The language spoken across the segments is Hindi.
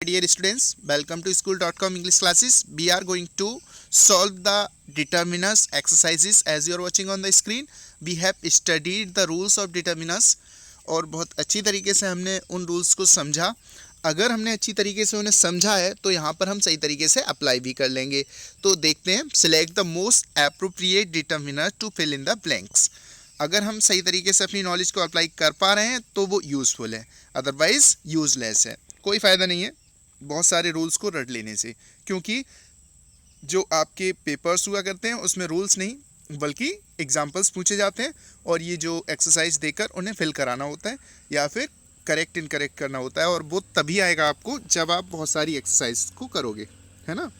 dear students, welcome to school.com English classes. We are going to solve the determiners exercises as you are watching on the screen. We have studied the rules of determiners और बहुत अच्छी तरीके से हमने उन रूल्स को समझा. अगर हमने अच्छी तरीके से उन्हें समझा है तो यहाँ पर हम सही तरीके से अप्लाई भी कर लेंगे. तो देखते हैं, select the most appropriate determiner to fill in the blanks. अगर हम सही तरीके से अपनी नॉलेज को अप्लाई कर पा रहे हैं तो वो यूज़फुल है, अदरवाइज यूज़लेस है. कोई फ़ायदा नहीं है बहुत सारे रूल्स को रट लेने से, क्योंकि जो आपके पेपर्स हुआ करते हैं उसमें रूल्स नहीं बल्कि एग्जाम्पल्स पूछे जाते हैं और ये जो एक्सरसाइज देकर उन्हें फिल कराना होता है या फिर करेक्ट इनकरेक्ट करना होता है. और वो तभी आएगा आपको जब आप बहुत सारी एक्सरसाइज को करोगे, है ना.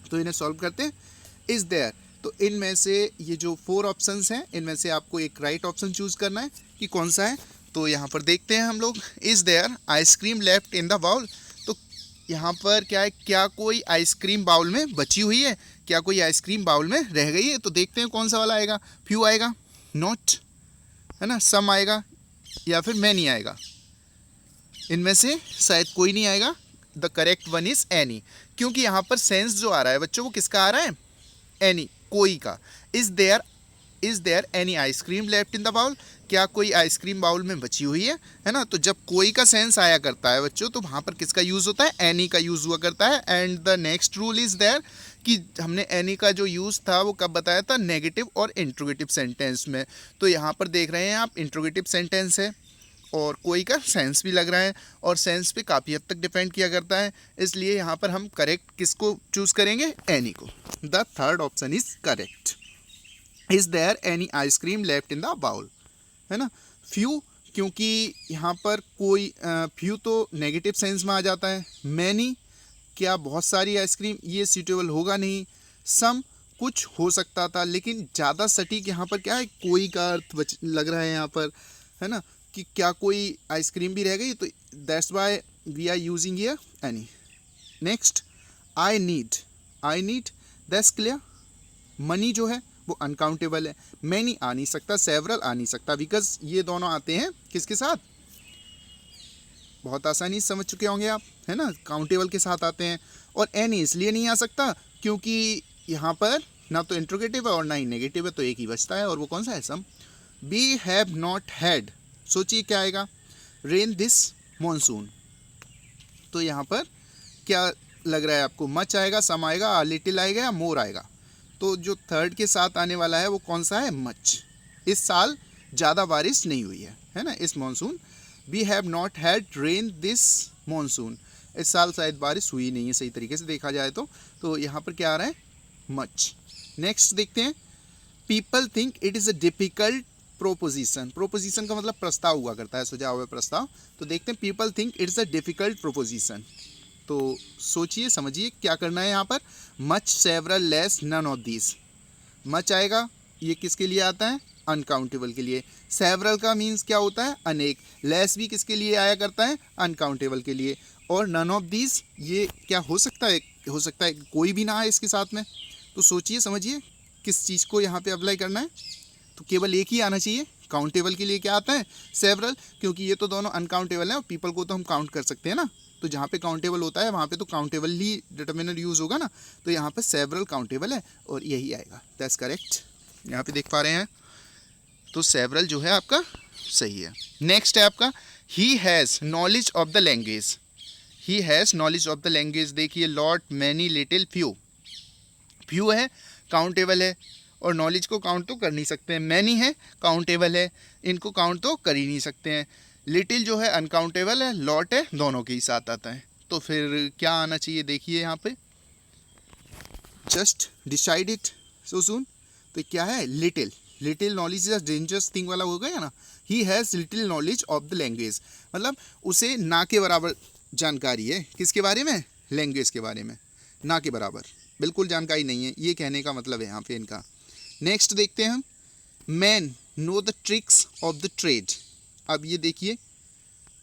तो इन्हें सॉल्व करते हैं. इज़ देयर, तो इनमें से ये जो 4 ऑप्शंस हैं इनमें से आपको एक राइट ऑप्शन चूज़ करना है कि कौन सा है. तो यहाँ पर देखते हैं हम लोग. Is there ice cream left in the bowl. तो यहाँ पर क्या है, क्या कोई आइसक्रीम बाउल में बची हुई है, क्या कोई आइसक्रीम बाउल में रह गई है. तो देखते हैं कौन सा वाला आएगा. फ्यू आएगा, नॉट, है ना, सम आएगा या फिर मैनी आएगा. इनमें से शायद कोई नहीं आएगा. The correct one is any, क्योंकि यहाँ पर सेंस जो आ रहा है बच्चों वो किसका आ रहा है, एनी, कोई का. Is there any ice cream left in the bowl, क्या कोई आइसक्रीम बाउल में बची हुई है ना. तो जब कोई का सेंस आया करता है बच्चों तो वहाँ पर किसका यूज़ होता है, एनी का यूज़ हुआ करता है. And the next rule is there कि हमने एनी का जो यूज़ था वो कब बताया था, नेगेटिव और इंट्रोगेटिव सेंटेंस में. तो यहाँ पर देख रहे हैं आप इंट्रोगेटिव सेंटेंस है और कोई का सेंस भी लग रहा है और सेंस पे काफ़ी हद तक डिपेंड किया करता है, इसलिए यहाँ पर हम करेक्ट किसको चूज़ करेंगे, एनी को. The third option is correct. Is there any ice cream left in the bowl, है ना. फ्यू, क्योंकि यहाँ पर कोई फ्यू तो नेगेटिव सेंस में आ जाता है. मैनी, क्या बहुत सारी आइसक्रीम, ये सूटेबल होगा नहीं. सम, कुछ हो सकता था लेकिन ज़्यादा सटीक यहाँ पर क्या है, कोई का अर्थ लग रहा है यहाँ पर, है ना, कि क्या कोई आइसक्रीम भी रह गई. तो that's why we are using here any. Next, I need, that's clear. Money जो है वो अनकाउंटेबल है. मैनी आ नहीं सकता, सेवरल आ नहीं सकता, बिकॉज ये दोनों आते हैं किसके साथ, बहुत आसानी से समझ चुके होंगे आप, है ना, काउंटेबल के साथ आते हैं. और एनी इसलिए नहीं आ सकता क्योंकि यहाँ पर ना तो इंट्रोगेटिव है और ना ही नेगेटिव है, तो एक ही बचता है और वो कौन सा है, सम. वी हैव नॉट हैड, सोचिए क्या आएगा, रेन दिस मॉनसून. तो यहाँ पर क्या लग रहा है आपको, मच आएगा, सम आएगा, लिटिल आएगा या मोर आएगा. तो जो थर्ड के साथ आने वाला है वो कौन सा है, मच. इस साल ज़्यादा बारिश नहीं हुई है ना, इस monsoon. We have not had rain this monsoon, इस साल शायद बारिश हुई नहीं है सही तरीके से देखा जाए तो यहाँ पर क्या आ रहा है, मच. नेक्स्ट देखते हैं. People think it is a difficult proposition. Proposition का मतलब प्रस्ताव हुआ करता है, सुझाव हुआ प्रस्ताव. तो देखते हैं, people think it's a difficult proposition. तो सोचिए समझिए क्या करना है यहाँ पर. Much, several, less, none of these. Much आएगा, ये किसके लिए आता है, अनकाउंटेबल के लिए. सेवरल का मीन्स क्या होता है, अनेक. लेस भी किसके लिए आया करता है, अनकाउंटेबल के लिए. और नन ऑफ दीज, ये क्या हो सकता है कोई भी ना आए इसके साथ में. तो सोचिए समझिए किस चीज़ को यहाँ पे अप्लाई करना है. तो केवल एक ही आना चाहिए. काउंटेबल के लिए क्या आता है, सेवरल, क्योंकि ये तो दोनों अनकाउंटेबल हैं और पीपल को तो हम काउंट कर सकते हैं ना. तो जहाँ पे काउंटेबल होता है वहाँ पे तो काउंटेबल ही डिटर्मिनर यूज़ होगा ना. तो यहाँ पे सेवरल काउंटेबल है और यही आएगा. That's correct. यहाँ पे देख पा रहे हैं तो सेवरल जो है आपका सही है. नेक्स्ट है आपका, he has knowledge of the language. He has knowledge of the language. देखिए, lot, many, little, few. Few है, काउंटेबल है और नॉलेज को काउंट तो कर नहीं सकते हैं. मैनी है, काउंटेबल है, इनको काउंट तो कर ही नहीं सकते हैं. लिटिल जो है अनकाउंटेबल है, लॉट है, दोनों के ही साथ आता है. तो फिर क्या आना चाहिए, देखिए यहाँ पे, जस्ट डिसाइड इट सो सून. तो क्या है, little knowledge is dangerous thing वाला हो गया ना. He has little knowledge of the language, मतलब उसे ना के बराबर जानकारी है किसके बारे में, लैंग्वेज के बारे में. ना के बराबर बिल्कुल जानकारी नहीं है, ये कहने का मतलब है यहाँ पे इनका. नेक्स्ट देखते हैं हम. Man know the tricks of the trade. अब ये देखिए,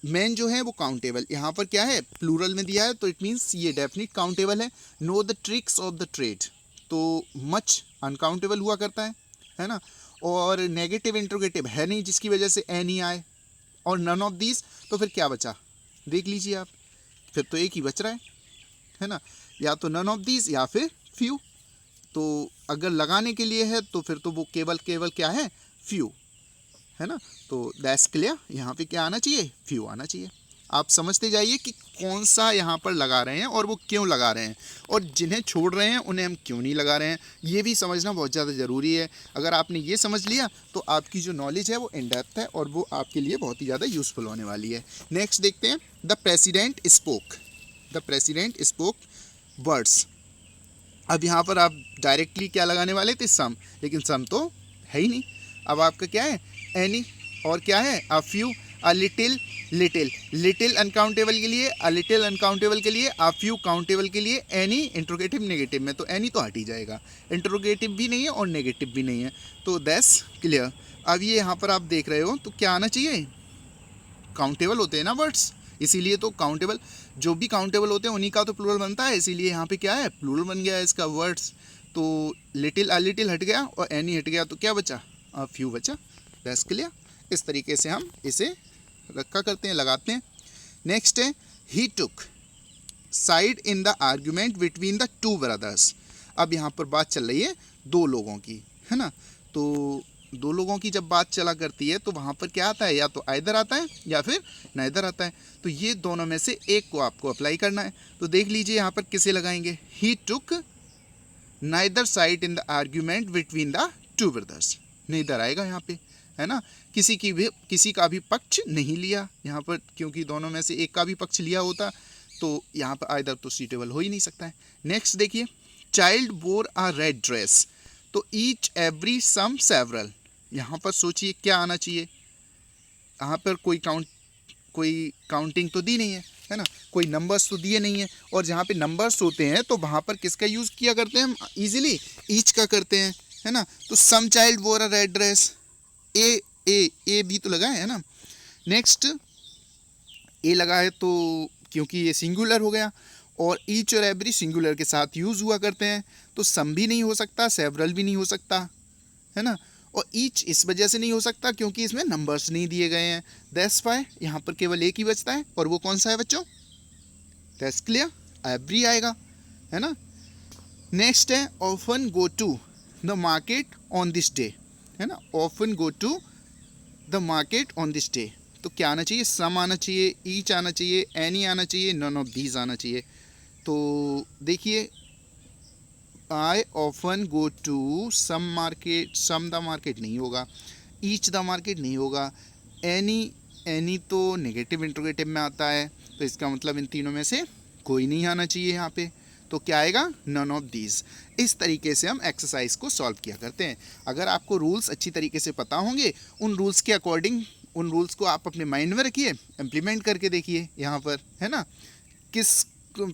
मैन जो है वो काउंटेबल, यहाँ पर क्या है, प्लूरल में दिया है तो इट मीन्स ये डेफिनेट काउंटेबल है. Know the tricks of the trade, तो मच अनकाउंटेबल हुआ करता है ना. और नेगेटिव इंट्रोगेटिव है नहीं जिसकी वजह से एनी आए. और नन ऑफ दीज, तो फिर क्या बचा, देख लीजिए आप. फिर तो एक ही बच रहा है ना, या तो नन ऑफ दीज या फिर फ्यू। तो अगर लगाने के लिए है तो फिर तो वो केवल क्या है, फ्यू, है ना। तो दैट्स क्लियर, यहाँ पे क्या आना चाहिए, फ्यू आना चाहिए। आप समझते जाइए कि कौन सा यहाँ पर लगा रहे हैं और वो क्यों लगा रहे हैं, और जिन्हें छोड़ रहे हैं उन्हें हम क्यों नहीं लगा रहे हैं, ये भी समझना बहुत ज़्यादा ज़रूरी है। अगर आपने ये समझ लिया तो आपकी जो नॉलेज है वो इन डेप्थ है और वो आपके लिए बहुत ही ज़्यादा यूज़फुल होने वाली है। नेक्स्ट देखते हैं, द प्रेसिडेंट स्पोक वर्ड्स। अब यहाँ पर आप डायरेक्टली क्या लगाने वाले थे, सम, लेकिन सम तो है ही नहीं। अब आपका क्या है, एनी, और क्या है, a few, a little, little uncountable के लिए, अ लिटिल अनकाउंटेबल के लिए, अ फ्यू काउंटेबल के लिए, एनी इंट्रोगेटिव नेगेटिव में, तो एनी तो हट ही जाएगा, इंट्रोगेटिव भी नहीं है और नेगेटिव भी नहीं है, तो दैट्स क्लियर। अब ये यहाँ पर आप देख रहे हो तो क्या आना चाहिए, काउंटेबल होते हैं ना वर्ड्स, इसीलिए तो काउंटेबल, जो भी काउंटेबल होते हैं उन्हीं का तो प्लूरल बनता है, इसीलिए यहाँ पे क्या है, प्लूरल बन गया है इसका वर्ड्स। तो लिटिल, अ लिटिल हट गया और एनी हट गया, तो क्या बचा, अ फ्यू बचा। That's clear. इस तरीके से हम इसे रखा करते हैं, लगाते हैं। नेक्स्ट है, he took side in the argument between the two brothers. अब यहाँ पर बात चल रही है दो लोगों की, है ना। तो दो लोगों की जब बात चला करती है तो वहाँ पर क्या आता है, या तो आइदर आता है या फिर नाइदर आता है। तो ये दोनों में से एक को आपको अप्लाई करना है। तो देख लीजिए यहाँ पर किसे लगाएंगे, he took neither side in the argument between the two brothers, neither आएगा यहाँ पे, है ना। किसी का भी पक्ष नहीं लिया यहाँ पर, क्योंकि दोनों में से एक का भी पक्ष लिया होता तो यहाँ पर आइदर तो सूटेबल हो ही नहीं सकता है। नेक्स्ट देखिए, चाइल्ड वोर अ रेड ड्रेस, तो ईच एवरी सम सेवरल, यहाँ पर सोचिए क्या आना चाहिए, यहाँ पर कोई काउंटिंग तो दी नहीं है ना, कोई नंबर्स तो दिए नहीं है, और जहाँ पे नंबर्स होते हैं तो वहाँ पर किसका यूज़ किया करते हैं हम, इजीली ईच का करते हैं, है ना। तो सम चाइल्ड वोर अ रेड ड्रेस, ए भी तो लगा है ना। नेक्स्ट ए लगा है तो क्योंकि ये सिंगुलर हो गया, और ईच और एवरी सिंगुलर के साथ यूज़ हुआ करते हैं, तो सम भी नहीं हो सकता, सेवरल भी नहीं हो सकता, है ना। और ईच इस वजह से नहीं हो सकता क्योंकि इसमें नंबर्स नहीं दिए गए हैं। दैट्स व्हाई यहाँ पर केवल एक ही बचता है, और वो कौन सा है बच्चों, दैट्स क्लियर, एवरी आएगा, है ना। नेक्स्ट है, often go to the market on this day, है ना, often go to the market on this day, तो क्या आना चाहिए, सम आना चाहिए, ईच आना चाहिए, एनी आना चाहिए, नन ऑफ दीज आना चाहिए। तो देखिए, I often go to some market, some the market नहीं होगा, ईच द मार्केट नहीं होगा, एनी तो नेगेटिव इंट्रोगेटिव में आता है, तो इसका मतलब इन तीनों में से कोई नहीं आना चाहिए यहाँ पे, तो क्या आएगा, नन ऑफ दीज। इस तरीके से हम एक्सरसाइज को सॉल्व किया करते हैं। अगर आपको रूल्स अच्छी तरीके से पता होंगे, उन रूल्स के अकॉर्डिंग उन रूल्स को आप अपने माइंड में रखिए, इम्प्लीमेंट करके देखिए यहाँ पर, है ना।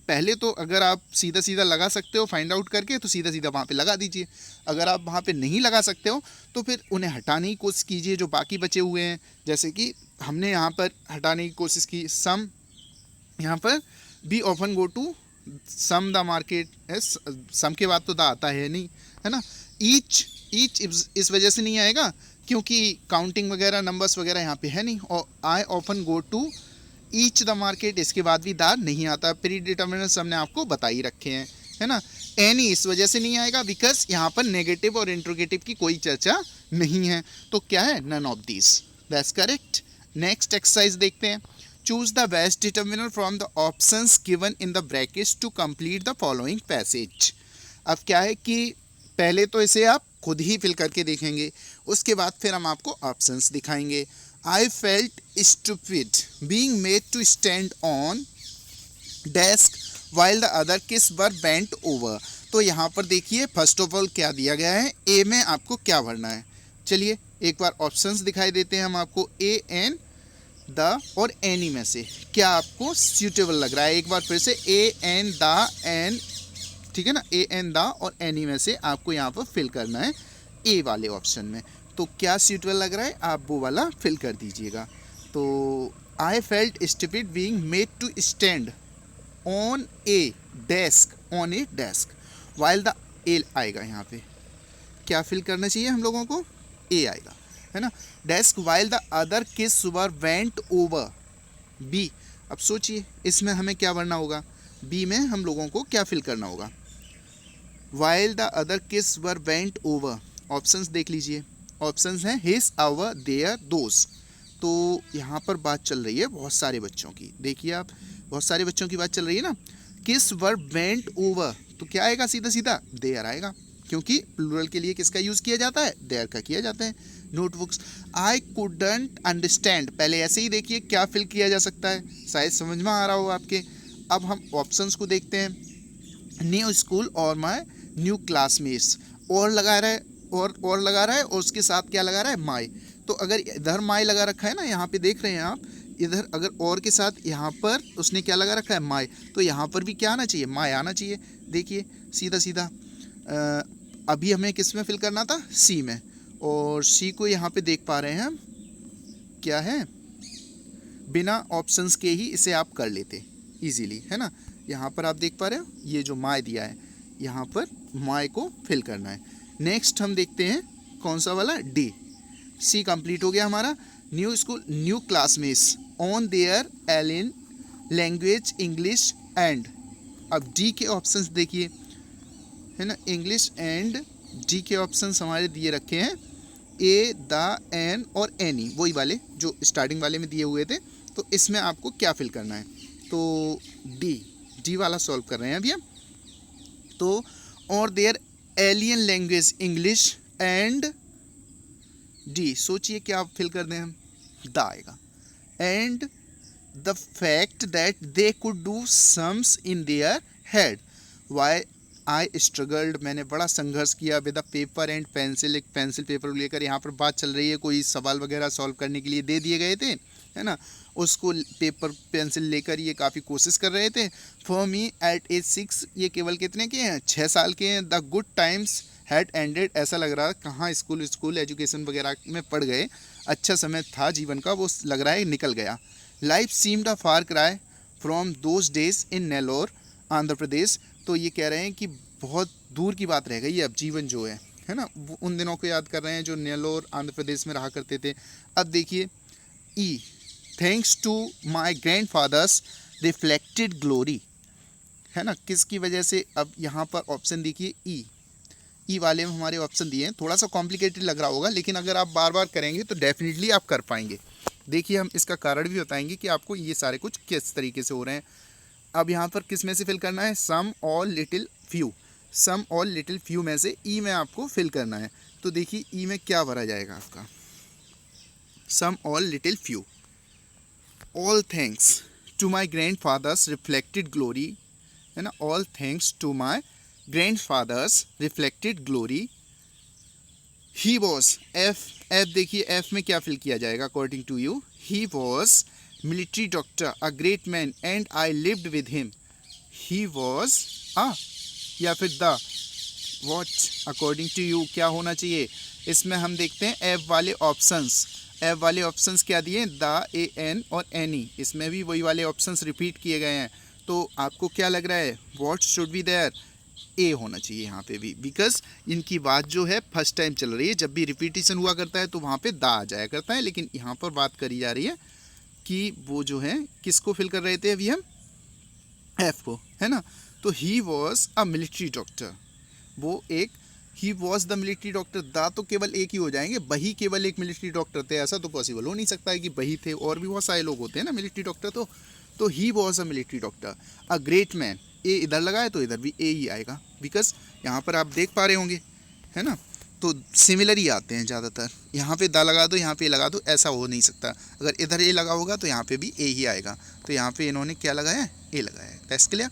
पहले तो अगर आप सीधा सीधा लगा सकते हो फाइंड आउट करके, तो सीधा सीधा वहाँ पे लगा दीजिए। अगर आप वहाँ पे नहीं लगा सकते हो तो फिर उन्हें हटाने की कोशिश कीजिए जो बाकी बचे हुए हैं, जैसे कि हमने यहाँ पर हटाने की कोशिश की, सम, यहाँ पर be often go to some the market, some के बाद तो द आता है नहीं, है ना। ईच इस वजह से नहीं आएगा क्योंकि काउंटिंग वगैरह नंबर्स वगैरह यहाँ पे है नहीं, और I often go to each the market, इसके बाद भी द नहीं आता, प्री डिटर्मिनेंट्स हमने आपको बता ही रखे हैं, है ना। एनी इस वजह से नहीं आएगा बिकॉज यहाँ पर नेगेटिव और इंट्रोगेटिव की कोई चर्चा नहीं है, तो क्या है, none of this, that's correct. Next exercise देखते हैं, choose the best determiner from the options given in the brackets to complete the following passage. अब क्या है कि पहले तो इसे आप खुद ही फिल करके देखेंगे, उसके बाद फिर हम आपको ऑप्शंस दिखाएंगे। I felt stupid being made to stand on desk while the other kids were bent over। तो यहाँ पर देखिए फर्स्ट ऑफ ऑल क्या दिया गया है, ए में आपको क्या भरना है। चलिए एक बार ऑप्शंस दिखाई देते हैं हम आपको, ए एन द और एनी में से क्या आपको सूटेबल लग रहा है। एक बार फिर से, ए एन द एन, ठीक है ना, ए एन द और एनी में से आपको यहाँ पर फिल करना है ए वाले ऑप्शन में। तो क्या सूटेबल लग रहा है आप वो वाला फिल कर दीजिएगा। तो I felt stupid being made to stand on a desk, on a desk, while the a आएगा यहाँ पे, क्या फिल करना चाहिए हम लोगों को, ए आएगा, है ना। Desk while the other kids were went over, b. अब सोचिए इसमें हमें क्या भरना होगा, बी में हम लोगों को क्या फिल करना होगा। While the other kids were went over, options देख लीजिए, ऑप्शंस हैं हिज, आवर, देयर, दोस। तो यहाँ पर बात चल रही है बहुत सारे बच्चों की, देखिए आप, बहुत सारे बच्चों की बात चल रही है ना। किस वर वेंट ओवर, तो क्या आएगा, सीधा सीधा देयर आएगा, क्योंकि प्लूरल के लिए किसका यूज़ किया जाता है, देयर का किया जाता है। नोटबुक्स, आई कुडंट अंडरस्टैंड, पहले ऐसे ही देखिए क्या फिल किया जा सकता है, शायद समझ में आ रहा हो आपके। अब हम ऑप्शंस को देखते हैं, न्यू स्कूल और माई न्यू क्लासमेट्स, और लगा रहा है, और लगा रहा है, और उसके साथ क्या लगा रहा है, माई। तो अगर इधर माई लगा रखा है ना, यहाँ पे देख रहे हैं आप, इधर अगर और के साथ यहाँ पर उसने क्या लगा रखा है, माई, तो यहाँ पर भी क्या आना चाहिए, माई आना चाहिए। देखिए सीधा सीधा अभी हमें किस में फिल करना था, सी में, और सी को यहाँ पे देख पा रहे हैं हम, क्या है, बिना ऑप्शंस के ही इसे आप कर लेते इजीली, है ना। यहाँ पर आप देख पा रहे हो ये जो माई दिया है, यहाँ पर माई को फिल करना है। नेक्स्ट हम देखते हैं कौन सा वाला, डी। सी कंप्लीट हो गया हमारा। New school new classmates on their alien language English and, अब डी के ऑप्शंस देखिए, है ना, इंग्लिश एंड, डी के ऑप्शंस हमारे दिए रखे हैं ए, द, एन और एनी, वही वाले जो स्टार्टिंग वाले में दिए हुए थे। तो इसमें आपको क्या फिल करना है, तो डी वाला सॉल्व कर रहे हैं अभी हम। तो और their alien language English and, d, सोचिए क्या फिल कर दें हम, द आएगा। And the fact that they could do sums in their head, why I struggled, मैंने बड़ा संघर्ष किया with a paper and pencil, एक पेंसिल पेपर लेकर, यहाँ पर बात चल रही है कोई सवाल वगैरह सॉल्व करने के लिए दे दिए गए थे, है ना, उसको पेपर पेंसिल लेकर ये काफ़ी कोशिश कर रहे थे। फॉर मी एट एज 6, ये केवल कितने के हैं, 6 साल के हैं। The good times had ended, ऐसा लग रहा है कहाँ स्कूल एजुकेशन वगैरह में पढ़ गए, अच्छा समय था जीवन का, वो लग रहा है निकल गया। Life seemed a far cry from those days in Nellore Andhra Pradesh, तो ये कह रहे हैं कि बहुत दूर की बात रह गई अब जीवन जो है ना, वो उन दिनों को याद कर रहे हैं जो नेलोर आंध्र प्रदेश में रहा करते थे। अब देखिए ई, thanks to my grandfather's reflected glory, है ना, किसकी वजह से। अब यहाँ पर ऑप्शन देखिए ई वाले में हमारे ऑप्शन दिए हैं, थोड़ा सा कॉम्प्लिकेटेड लग रहा होगा, लेकिन अगर आप बार बार करेंगे तो डेफिनेटली आप कर पाएंगे। देखिए हम इसका कारण भी बताएंगे कि आपको ये सारे कुछ किस तरीके से हो रहे हैं। अब यहाँ पर किस में से फिल करना है, some all little few, some all little few में से ई में आपको फिल करना है। तो देखिए ई में क्या भरा जाएगा आपका, some all little few. All thanks to my grandfather's reflected glory, है ना, all thanks to my grandfather's reflected glory. He was, f देखिए एफ में क्या फिल किया जाएगा according to you, he was military doctor a great man and I lived with him. He was या फिर the, what according to you क्या होना चाहिए। इसमें हम देखते हैं एफ वाले ऑप्शंस, एफ वाले ऑप्शंस क्या दिए, द, ए, एन और एनी, इसमें भी वही वाले ऑप्शंस रिपीट किए गए हैं। तो आपको क्या लग रहा है, वॉट शुड बी देयर, ए होना चाहिए यहाँ पे भी, बिकॉज इनकी बात जो है फर्स्ट टाइम चल रही है, जब भी रिपीटिशन हुआ करता है तो वहाँ पे द आ जाया करता है, लेकिन यहाँ पर बात करी जा रही है कि वो जो है किसको फिल कर रहे थे अभी हम, एफ को, है ना। तो he was a military doctor, वो एक, he was the military doctor, दा तो केवल एक ही हो जाएंगे, बही केवल एक मिलिट्री डॉक्टर थे, ऐसा तो पॉसिबल हो नहीं सकता है कि बही थे, और भी बहुत सारे लोग होते हैं ना मिलिट्री डॉक्टर। तो he was a military doctor, a great man, a इधर लगाए तो इधर भी ए ही आएगा, बिकॉज यहाँ पर आप देख पा रहे होंगे, है ना, तो सिमिलर ही आते हैं ज़्यादातर। यहाँ पे दा लगा दो, यहाँ पे लगा दो, ऐसा हो नहीं सकता। अगर इधर ए लगा होगा तो यहाँ पे भी ए ही आएगा। तो यहाँ पे इन्होंने क्या लगाया है, ए लगाया है। That's clear.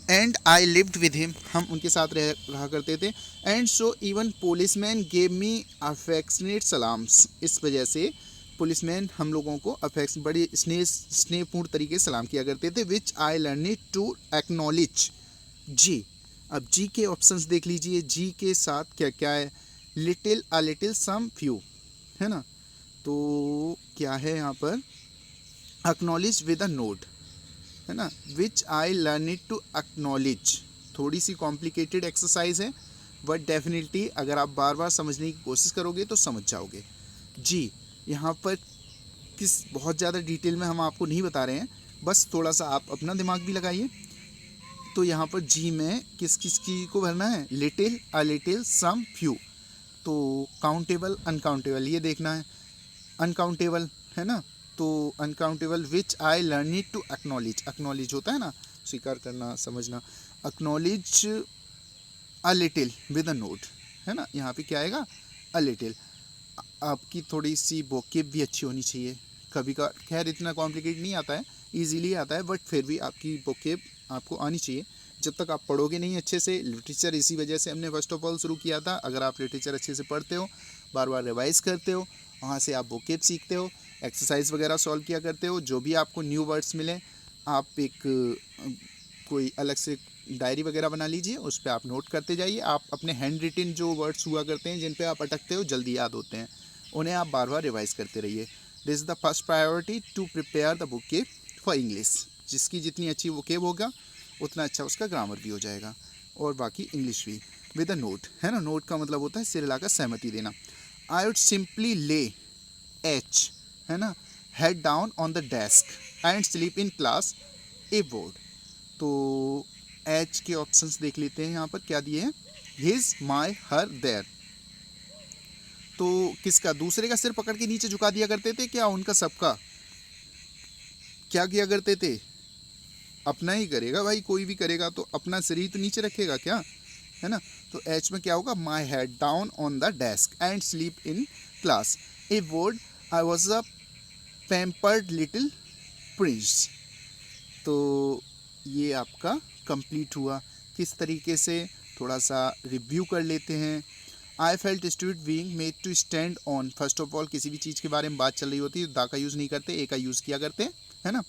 And I lived with him, हम उनके साथ रहा करते थे। And so even policeman gave me affectionate salaams, इस वजह से पुलिसमैन हम लोगों को बड़ी स्नेहपूर्ण तरीके से सलाम किया करते थे। विच आई लर्निड टू एक्नॉलेज, जी। अब जी के ऑप्शंस देख लीजिए, जी के साथ क्या क्या है, little, a little, some, few, है ना। तो क्या है यहाँ पर, एक्नॉलेज विद अ नोट, है ना, विच आई लर्निड टू एक्नॉलेज। थोड़ी सी कॉम्प्लिकेटेड एक्सरसाइज है, बट डेफिनेटली अगर आप बार बार समझने की कोशिश करोगे तो समझ जाओगे। जी यहाँ पर किस बहुत ज़्यादा डिटेल में हम आपको नहीं बता रहे हैं, बस थोड़ा सा आप अपना दिमाग भी लगाइए। तो यहाँ पर जी में किस किस की को भरना है, little, a little, some, few. तो काउंटेबल, अनकाउंटेबल ये देखना है। अनकाउंटेबल है ना, तो uncountable which I learn it to acknowledge, acknowledge होता है ना स्वीकार करना, समझना। Acknowledge a little with a note, है ना, यहाँ पे क्या आएगा, अ लिटिल। आपकी थोड़ी सी वोकेब भी अच्छी होनी चाहिए। कभी का खैर इतना कॉम्प्लिकेट नहीं आता है, इजीली आता है, बट फिर भी आपकी वोकेब आपको आनी चाहिए। जब तक आप पढ़ोगे नहीं अच्छे से, लिटरेचर इसी वजह से हमने फर्स्ट ऑफ ऑल शुरू किया था। अगर आप लिटरेचर अच्छे से पढ़ते हो, बार बार रिवाइज करते हो, वहाँ से आप वोकेब सीखते हो, एक्सरसाइज वगैरह सॉल्व किया करते हो, जो भी आपको न्यू वर्ड्स मिले आप एक कोई अलग से डायरी वगैरह बना लीजिए, उस पर आप नोट करते जाइए। आप अपने हैंड रिटिन जो वर्ड्स हुआ करते हैं जिन पे आप अटकते हो, जल्दी याद होते हैं, उन्हें आप बार बार रिवाइज करते रहिए। This is the first priority to prepare the vocab for English. जिसकी जितनी अच्छी वोकेब होगा उतना अच्छा उसका ग्रामर भी हो जाएगा, और बाकी इंग्लिश भी। विद अ नोट, है ना, नोट का मतलब होता है सिर हिलाकर सहमति देना। आई वुड सिंपली ले एच, है ना, head down on the desk and sleep in class A board. तो एच के ऑप्शंस देख लेते हैं, यहाँ पर क्या दिए हैं, हिज, माई, हर, देयर। तो किसका, दूसरे का सिर पकड़ के नीचे झुका दिया करते थे क्या, उनका सबका क्या किया करते थे, अपना ही करेगा भाई, कोई भी करेगा तो अपना सिर ही तो नीचे रखेगा क्या, है ना। तो एच में क्या होगा, my head down on the desk and sleep in class A board, I was a pampered little Prince. तो ये आपका कंप्लीट हुआ। किस तरीके से, थोड़ा सा रिव्यू कर लेते हैं। I felt stupid being made to stand on. First of all किसी भी चीज़ के बारे में बात चल रही होती है, दा का यूज़ नहीं करते, ए का यूज़ किया करते हैं, है ना।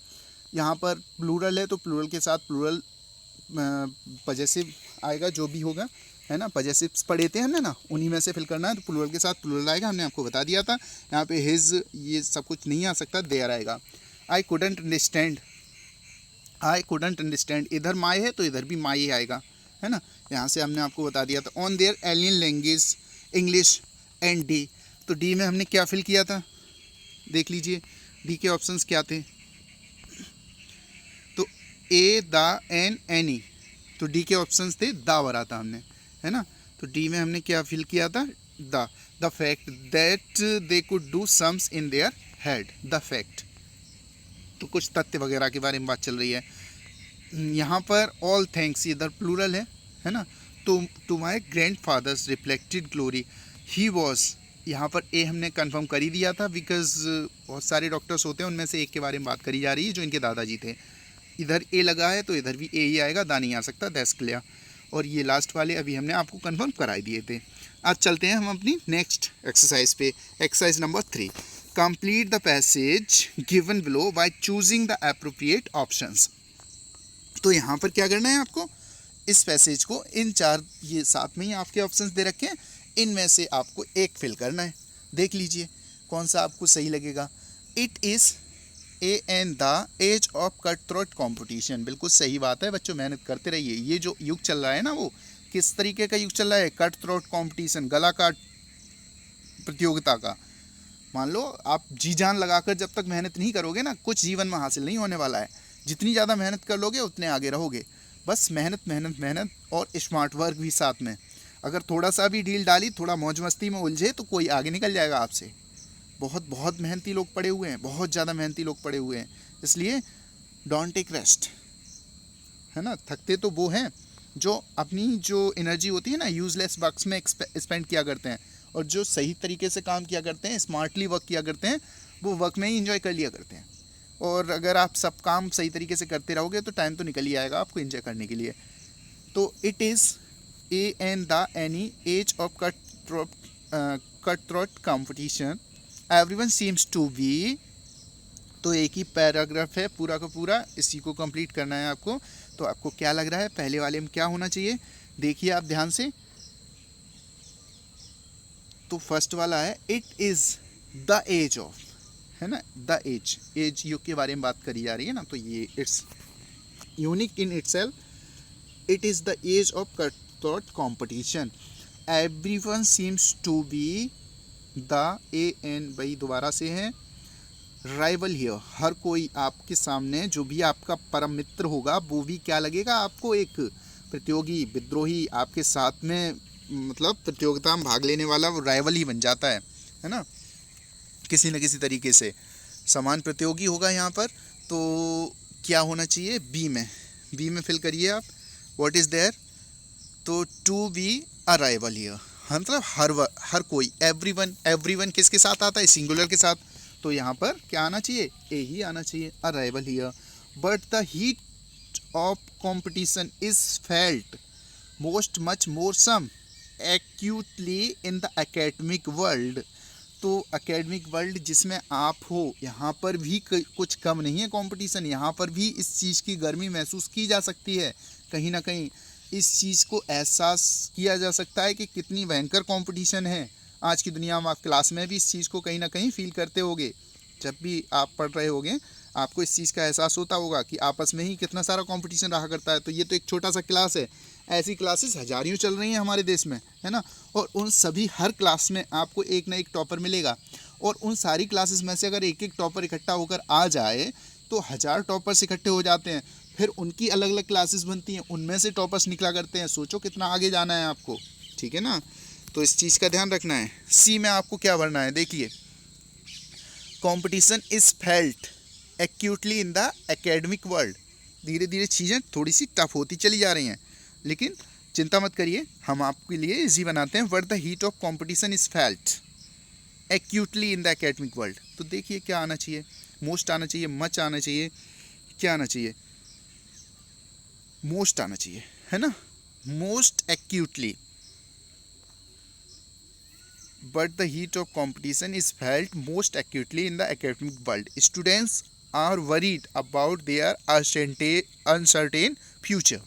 यहाँ पर प्लूरल है तो प्लूरल के साथ प्लूरल पजेसिव आएगा, जो भी होगा, है ना। पजेसिव्स पढ़े थे हमने ना, उन्हीं में से फिल करना है, तो प्लूरल के साथ प्लूरल आएगा, हमने आपको बता दिया था। यहाँ पे हिज ये सब कुछ नहीं आ सकता, देयर आएगा। I couldn't understand, I couldn't understand, इधर माई है तो इधर भी माई आएगा, है ना। यहाँ से हमने आपको बता दिया था। On their alien language English and D, तो डी में हमने क्या फिल किया था, देख लीजिए डी के ऑप्शंस क्या थे। तो ए, द, एन, एनी, तो डी के ऑप्शंस थे, दा भरा था हमने, है ना। तो डी में हमने क्या फिल किया था, the fact that they could do sums in their head, the fact. तो कुछ तथ्य वगैरह के बारे में बात चल रही है। यहाँ पर ऑल थैंक्स इधर प्लूरल है ना। तो to my grandfather's reflected glory he was, यहाँ पर ए हमने कंफर्म कर ही दिया था, बिकॉज बहुत सारे डॉक्टर्स होते हैं, उनमें से एक के बारे में बात करी जा रही है जो इनके दादाजी थे। इधर ए लगा है तो इधर भी ए ही आएगा, दा नहीं आ सकता, दैट्स क्लियर। और ये लास्ट वाले अभी हमने आपको कंफर्म कराई दिए थे। आज चलते हैं हम अपनी नेक्स्ट एक्सरसाइज पे। Exercise number 3, complete the passage given below by choosing the appropriate options. तो यहाँ पर क्या करना है आपको, इस पैसेज को, इन चार, ये साथ में ही आपके ऑप्शंस दे रखे हैं, इनमें से आपको एक फिल करना है। देख लीजिए कौन सा आपको सही लगेगा। It is a and the age of cut throat competition, बिल्कुल सही बात है बच्चों, मेहनत करते रहिए। ये जो युग चल रहा है ना, वो किस तरीके का युग चल रहा है, कट थ्रोट कॉम्पिटिशन, गला काट प्रतियोगिता का। मान लो आप जी जान लगाकर जब तक मेहनत नहीं करोगे ना, कुछ जीवन में हासिल नहीं होने वाला है। जितनी ज़्यादा मेहनत कर लोगे उतने आगे रहोगे। बस मेहनत मेहनत मेहनत, और स्मार्ट वर्क भी साथ में। अगर थोड़ा सा भी ढील डाली, थोड़ा मौज मस्ती में उलझे, तो कोई आगे निकल जाएगा आपसे। बहुत बहुत मेहनती लोग पड़े हुए हैं, बहुत ज़्यादा मेहनती लोग पड़े हुए हैं। इसलिए डोंट टेक रेस्ट, है ना। थकते तो वो हैं जो अपनी जो एनर्जी होती है ना, यूजलेस वर्क्स में स्पेंड किया करते हैं, और जो सही तरीके से काम किया करते हैं, स्मार्टली वर्क किया करते हैं, वो वर्क में ही इंजॉय कर लिया करते हैं। और अगर आप सब काम सही तरीके से करते रहोगे तो टाइम तो निकल ही आएगा आपको इंजॉय करने के लिए। तो it is a and the any age of cut throat competition everyone seems to be. तो एक ही पैराग्राफ है पूरा का पूरा, इसी को कंप्लीट करना है आपको। तो आपको क्या लग रहा है, पहले वाले में क्या होना चाहिए, देखिए आप ध्यान से। तो फर्स्ट वाला है it is the age of, है ना, द एज युग के बारे में बात करी जा रही है ना, तो ये it's unique in itself. It is the age of cut throat competition, everyone seems to be, the a an भाई दोबारा से है, राइवल हियर, हर कोई आपके सामने जो भी आपका परम मित्र होगा वो भी क्या लगेगा आपको, एक प्रतियोगी, विद्रोही, आपके साथ में मतलब प्रतियोगिता में भाग लेने वाला वो राइवल ही बन जाता है ना, किसी न किसी तरीके से समान प्रतियोगी होगा यहाँ पर। तो क्या होना चाहिए, बी में फिल करिए आप, व्हाट इज़ देयर, तो to be a rival here, मतलब हर कोई, एवरीवन किसके साथ आता है, सिंगुलर के साथ, तो यहाँ पर क्या आना चाहिए, ए ही आना चाहिए, a rival here. But the heat of competition is felt most much more some acutely in the academic world, तो एकेडमिक वर्ल्ड जिसमें आप हो यहाँ पर भी कुछ कम नहीं है कंपटीशन, यहाँ पर भी इस चीज़ की गर्मी महसूस की जा सकती है, कहीं ना कहीं इस चीज़ को एहसास किया जा सकता है कि कितनी भयंकर कंपटीशन है आज की दुनिया में। आप क्लास में भी इस चीज़ को कहीं ना कहीं फील करते होगे, जब भी आप पढ़ रहे होगे आपको इस चीज़ का एहसास होता होगा कि आपस में ही कितना सारा कंपटीशन रहा करता है। तो ये तो एक छोटा सा क्लास है, ऐसी क्लासेस हजारियों चल रही हैं हमारे देश में, है ना, और उन सभी हर क्लास में आपको एक ना एक टॉपर मिलेगा, और उन सारी क्लासेस में से अगर एक एक टॉपर इकट्ठा होकर आ जाए तो 1000 टॉपर्स इकट्ठे हो जाते हैं, फिर उनकी अलग अलग क्लासेस बनती हैं, उनमें से टॉपर्स निकला करते हैं। सोचो कितना आगे जाना है आपको, ठीक है ना, तो इस चीज़ का ध्यान रखना है। सी में आपको क्या भरना है, देखिए, competition is felt actually in the academic world. धीरे धीरे चीज़ें थोड़ी सी टफ होती चली जा रही हैं, लेकिन चिंता मत करिए, हम आपके लिए इजी बनाते हैं। But the heat of competition is felt actually in the academic world, तो देखिए क्या आना चाहिए, मोस्ट आना चाहिए, मच आना चाहिए, क्या आना चाहिए, मोस्ट आना चाहिए, है ना, most actually. But the heat of competition is felt most acutely in the academic world. Students are worried about their uncertain future.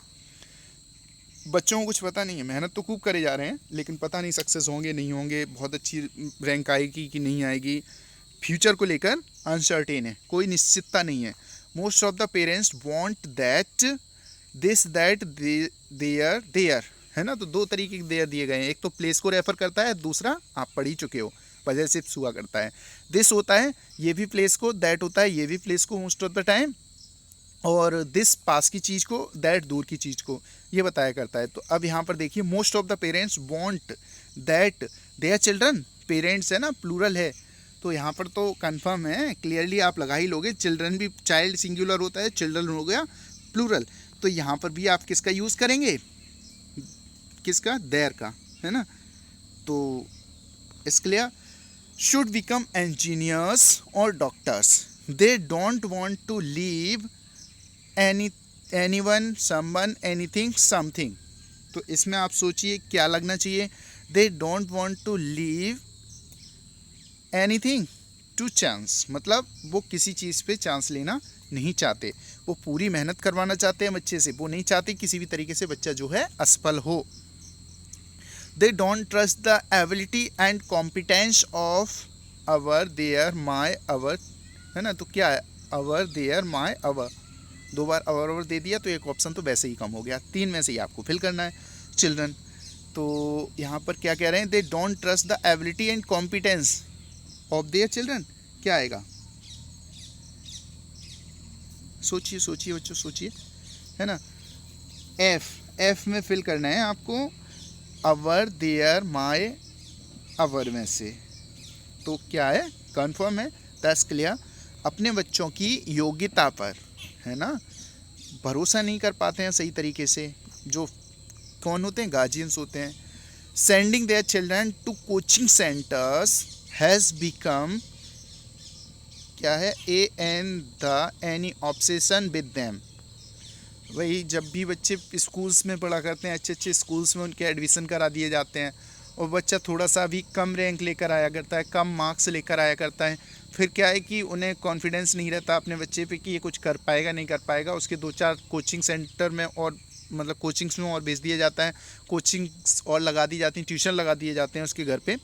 बच्चों को कुछ पता नहीं है, मेहनत तो खूब करे जा रहे हैं, लेकिन पता नहीं सक्सेस होंगे नहीं होंगे, बहुत अच्छी रैंक आएगी कि नहीं आएगी, फ्यूचर को लेकर अनसर्टेन है, कोई निश्चितता नहीं है। Most of the parents want that this that there, है ना, तो दो तरीके के देयर दिए गए हैं, एक तो प्लेस को रेफर करता है, दूसरा आप पढ़ ही चुके हो पजेसिव्स हुआ करता है। दिस होता है ये भी प्लेस को, दैट होता है ये भी प्लेस को मोस्ट ऑफ द टाइम, और दिस पास की चीज़ को, दैट दूर की चीज़ को ये बताया करता है। तो अब यहाँ पर देखिए, most of the parents want that their children, parents है ना, प्लूरल है, तो यहाँ पर तो कंफर्म है, क्लियरली आप लगा ही लोगे, चिल्ड्रन भी चाइल्ड सिंगुलर होता है, चिल्ड्रन हो गया प्लूरल, तो यहाँ पर भी आप किसका यूज़ करेंगे, किसका, देयर का, है ना। तो इसके लिए शुड बिकम इंजीनियर्स और doctors, they don't want to leave anyone someone anything something, तो इसमें आप सोचिए क्या लगना चाहिए, they don't want to leave anything to chance, मतलब वो किसी चीज़ पे चांस लेना नहीं चाहते, वो पूरी मेहनत करवाना चाहते हैं बच्चे से, वो नहीं चाहते किसी भी तरीके से बच्चा जो है असफल हो। They don't trust the ability and competence of our, their, my, our, है ना, तो क्या है, our, their, my, our, दो बार our दे दिया तो एक ऑप्शन तो वैसे ही कम हो गया, तीन में से ही आपको फिल करना है, चिल्ड्रन। तो यहाँ पर क्या कह रहे हैं, they don't trust the ability and competence of their children, क्या आएगा, सोचिए सोचिए बच्चों सोचिए, है ना, एफ में फिल करना है आपको, अवर, देयर, माय, अवर में से, तो क्या है, कन्फर्म है, दैट्स क्लियर। अपने बच्चों की योग्यता पर, है ना, भरोसा नहीं कर पाते हैं सही तरीके से, जो कौन होते हैं, गार्जियंस होते हैं। Sending their children to coaching centres has become, क्या है, एनी ऑब्सेशन विद देम, वही जब भी बच्चे स्कूल्स में पढ़ा करते हैं, अच्छे अच्छे स्कूल्स में उनके एडमिशन करा दिए जाते हैं, और बच्चा थोड़ा सा भी कम रैंक लेकर आया करता है, कम मार्क्स लेकर आया करता है, फिर क्या है कि उन्हें कॉन्फिडेंस नहीं रहता अपने बच्चे पे कि ये कुछ कर पाएगा नहीं कर पाएगा, उसके 2-4 कोचिंग सेंटर में और मतलब कोचिंग्स में और भेज दिया जाता है, कोचिंग्स और लगा दी जाती हैं, ट्यूशन लगा दिए जाते हैं उसके घर पे,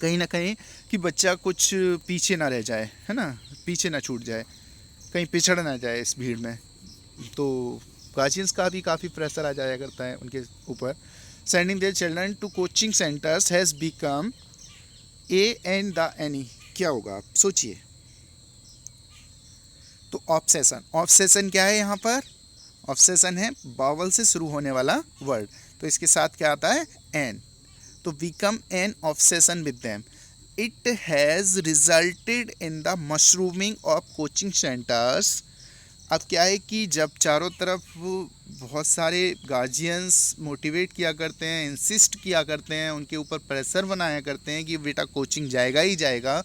कहीं ना कहीं कि बच्चा कुछ पीछे ना रह जाए, है ना, पीछे ना छूट जाए, कहीं पिछड़ ना जाए इस भीड़ में, तो गार्जियंस का भी काफ़ी प्रेशर आ जाया करता है उनके ऊपर। Sending their children to coaching centres has become any, क्या होगा आप सोचिए, तो ऑब्सेशन, ऑब्सेशन क्या है यहाँ पर? ऑब्सेशन है बावल से शुरू होने वाला वर्ड, तो इसके साथ क्या आता है? एन। तो become an obsession with them, it has resulted in the mushrooming of coaching centres. अब क्या है कि जब चारों तरफ बहुत सारे गार्जियंस मोटिवेट किया करते हैं, इंसिस्ट किया करते हैं, उनके ऊपर प्रेशर बनाया करते हैं कि बेटा कोचिंग जाएगा ही जाएगा,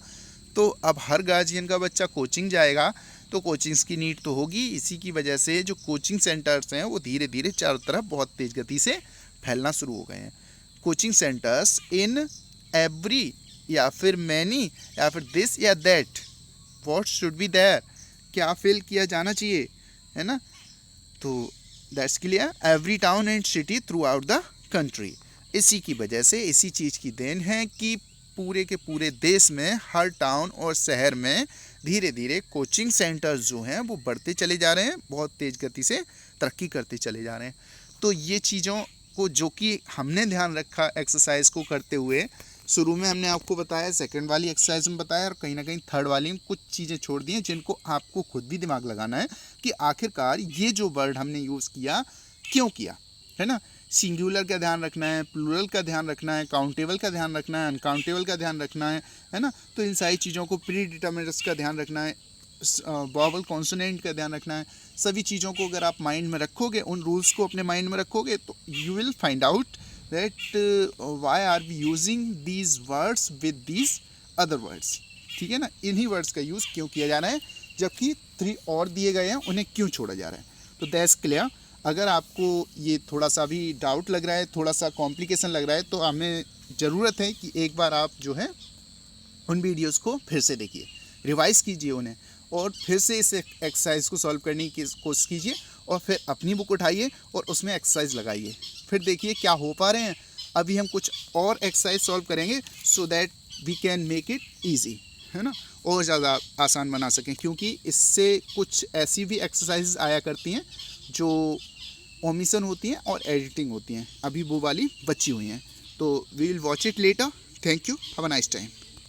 तो अब हर गार्जियन का बच्चा कोचिंग जाएगा तो कोचिंग्स की नीड तो होगी। इसी की वजह से जो कोचिंग सेंटर्स हैं वो धीरे धीरे चारों तरफ बहुत तेज़ गति से फैलना शुरू हो गए हैं। कोचिंग सेंटर्स इन एवरी, या फिर मैनी, या फिर दिस या that, what should be there, क्या फिल किया जाना चाहिए, है ना? तो that's clear, every town and city throughout the country. इसी की वजह से, इसी चीज़ की देन है कि पूरे के पूरे देश में हर टाउन और शहर में धीरे धीरे कोचिंग सेंटर्स जो हैं वो बढ़ते चले जा रहे हैं, बहुत तेज़ गति से तरक्की करते चले जा रहे हैं। तो ये चीज़ों को जो कि हमने ध्यान रखा एक्सरसाइज को करते हुए, शुरू में हमने आपको बताया, सेकंड वाली एक्सरसाइज में बताया, और कहीं ना कहीं थर्ड वाली में कुछ चीज़ें छोड़ दी हैं जिनको आपको खुद भी दिमाग लगाना है कि आखिरकार ये जो वर्ड हमने यूज़ किया क्यों किया, है ना? सिंगुलर का ध्यान रखना है, प्लूरल का ध्यान रखना है, काउंटेबल का ध्यान रखना है, अनकाउंटेबल का ध्यान रखना है ना? तो इन सारी चीज़ों को, प्री डिटर्मिनर्स का ध्यान रखना है, वोवेल कॉन्सोनेंट का ध्यान रखना है। सभी चीज़ों को अगर आप माइंड में रखोगे, उन रूल्स को अपने माइंड में रखोगे, तो you will find out that why are we using these words with these other words. ठीक है ना? इन्हीं वर्ड्स का यूज़ क्यों किया जा रहा है, जबकि 3 और दिए गए हैं, उन्हें क्यों छोड़ा जा रहा है। तो दैट्स क्लियर। अगर आपको ये थोड़ा सा भी डाउट लग रहा है, थोड़ा सा कॉम्प्लिकेशन लग रहा है, तो हमें ज़रूरत है कि एक बार आप जो है उन वीडियोस को फिर से देखिए, रिवाइज कीजिए उन्हें, और फिर से इस एक्सरसाइज को सॉल्व करने की कोशिश कीजिए, और फिर अपनी बुक उठाइए और उसमें एक्सरसाइज लगाइए, फिर देखिए क्या हो पा रहे हैं। अभी हम कुछ और एक्सरसाइज सॉल्व करेंगे so that we can make it easy, है ना, और ज़्यादा आसान बना सकें, क्योंकि इससे कुछ ऐसी भी एक्सरसाइज आया करती हैं जो ओमिशन होती हैं और एडिटिंग होती हैं, अभी वो वाली बची हुई हैं। तो we will watch it later. Thank you, have a nice time.